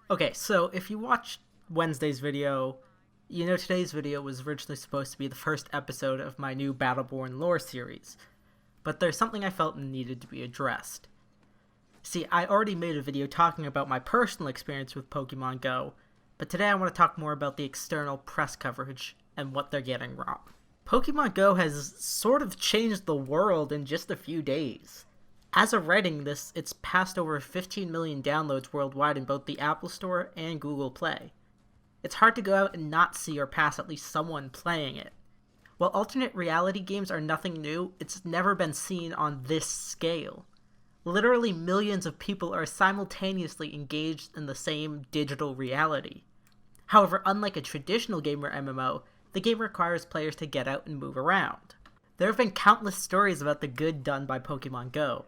Okay, so if you watched Wednesday's video, you know today's video was originally supposed to be the first episode of my new Battleborn lore series, but there's something I felt needed to be addressed. See, I already made a video talking about my personal experience with Pokemon GO, but today I want to talk more about the external press coverage and what they're getting wrong. Pokemon GO has sort of changed the world in just a few days. As of writing this, it's passed over 15 million downloads worldwide in both the Apple Store and Google Play. It's hard to go out and not see or pass at least someone playing it. While alternate reality games are nothing new, it's never been seen on this scale. Literally millions of people are simultaneously engaged in the same digital reality. However, unlike a traditional game or MMO, the game requires players to get out and move around. There have been countless stories about the good done by Pokemon GO.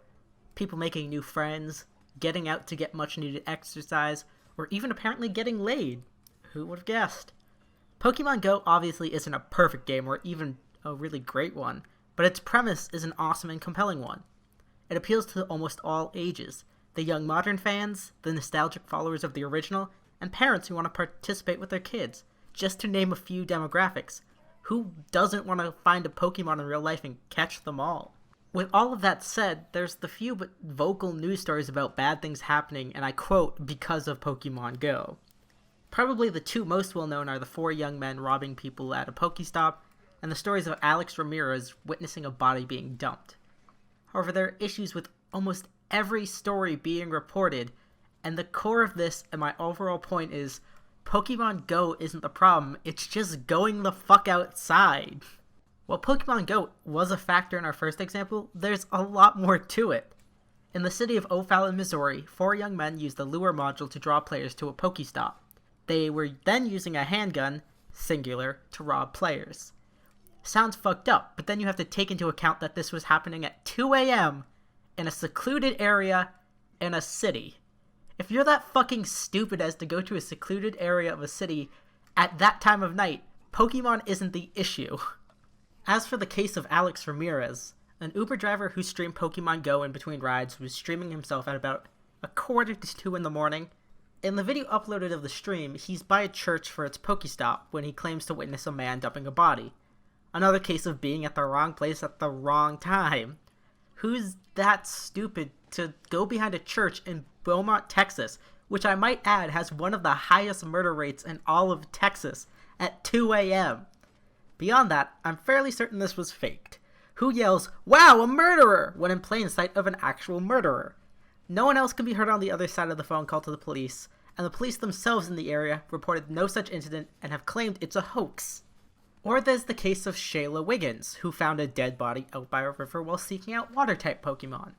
People making new friends, getting out to get much needed exercise, or even apparently getting laid. Who would have guessed? Pokemon GO obviously isn't a perfect game or even a really great one, but its premise is an awesome and compelling one. It appeals to almost all ages, the young modern fans, the nostalgic followers of the original, and parents who want to participate with their kids, just to name a few demographics. Who doesn't want to find a Pokemon in real life and catch them all? With all of that said, there's the few but vocal news stories about bad things happening, and I quote, because of Pokemon GO. Probably the two most well known are the 4 young men robbing people at a Pokestop, and the stories of Alex Ramirez witnessing a body being dumped. However, there are issues with almost every story being reported, and the core of this and my overall point is, Pokemon GO isn't the problem, it's just going the fuck outside. While Pokemon GO was a factor in our first example, there's a lot more to it. In the city of O'Fallon, Missouri, 4 young men used the lure module to draw players to a Pokestop. They were then using a handgun, singular, to rob players. Sounds fucked up, but then you have to take into account that this was happening at 2 a.m. in a secluded area in a city. If you're that fucking stupid as to go to a secluded area of a city at that time of night, Pokemon isn't the issue. As for the case of Alex Ramirez, an Uber driver who streamed Pokemon GO in between rides was streaming himself at about 1:45 in the morning. In the video uploaded of the stream, he's by a church for its Pokestop when he claims to witness a man dumping a body. Another case of being at the wrong place at the wrong time. Who's that stupid to go behind a church in Beaumont, Texas, which I might add has one of the highest murder rates in all of Texas, at 2 a.m.? Beyond that, I'm fairly certain this was faked. Who yells, "Wow, a murderer!" when in plain sight of an actual murderer? No one else can be heard on the other side of the phone call to the police, and the police themselves in the area reported no such incident and have claimed it's a hoax. Or there's the case of Shayla Wiggins, who found a dead body out by a river while seeking out water-type Pokemon.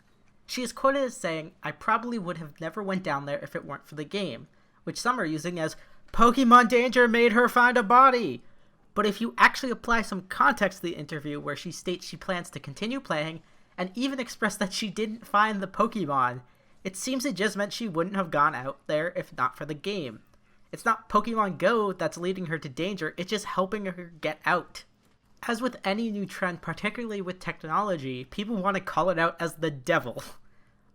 She is quoted as saying, "I probably would have never went down there if it weren't for the game," which some are using as, "Pokemon danger made her find a body." But if you actually apply some context to the interview where she states she plans to continue playing, and even express that she didn't find the Pokemon, it seems it just meant she wouldn't have gone out there if not for the game. It's not Pokemon GO that's leading her to danger, it's just helping her get out. As with any new trend, particularly with technology, people want to call it out as the devil.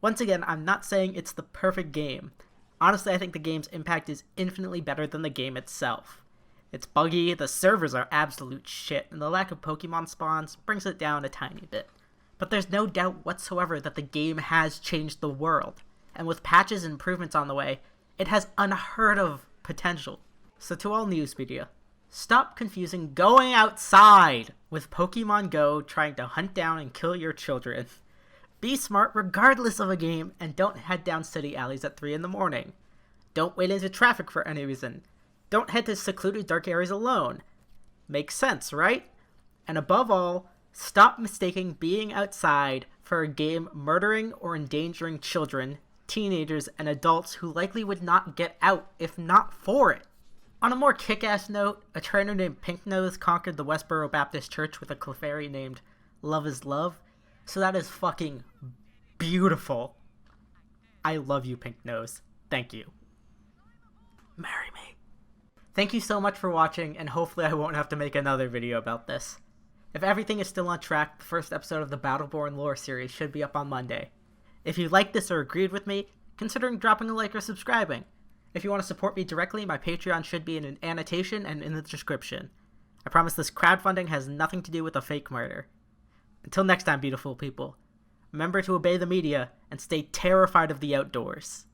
Once again, I'm not saying it's the perfect game. Honestly, I think the game's impact is infinitely better than the game itself. It's buggy, the servers are absolute shit, and the lack of Pokemon spawns brings it down a tiny bit. But there's no doubt whatsoever that the game has changed the world, and with patches and improvements on the way, it has unheard of potential. So to all news media, stop confusing going outside with Pokemon GO trying to hunt down and kill your children. Be smart regardless of a game, and don't head down city alleys at 3 in the morning. Don't wait into traffic for any reason. Don't head to secluded dark areas alone. Makes sense, right? And above all, stop mistaking being outside for a game murdering or endangering children, teenagers, and adults who likely would not get out if not for it. On a more kick-ass note, a trainer named Pinknose conquered the Westboro Baptist Church with a Clefairy named Love is Love, so that is fucking beautiful. I love you, Pinknose. Thank you. Marry me. Thank you so much for watching, and hopefully I won't have to make another video about this. If everything is still on track, the first episode of the Battleborn lore series should be up on Monday. If you liked this or agreed with me, consider dropping a like or subscribing. If you want to support me directly, my Patreon should be in an annotation and in the description. I promise this crowdfunding has nothing to do with a fake murder. Until next time, beautiful people, remember to obey the media and stay terrified of the outdoors.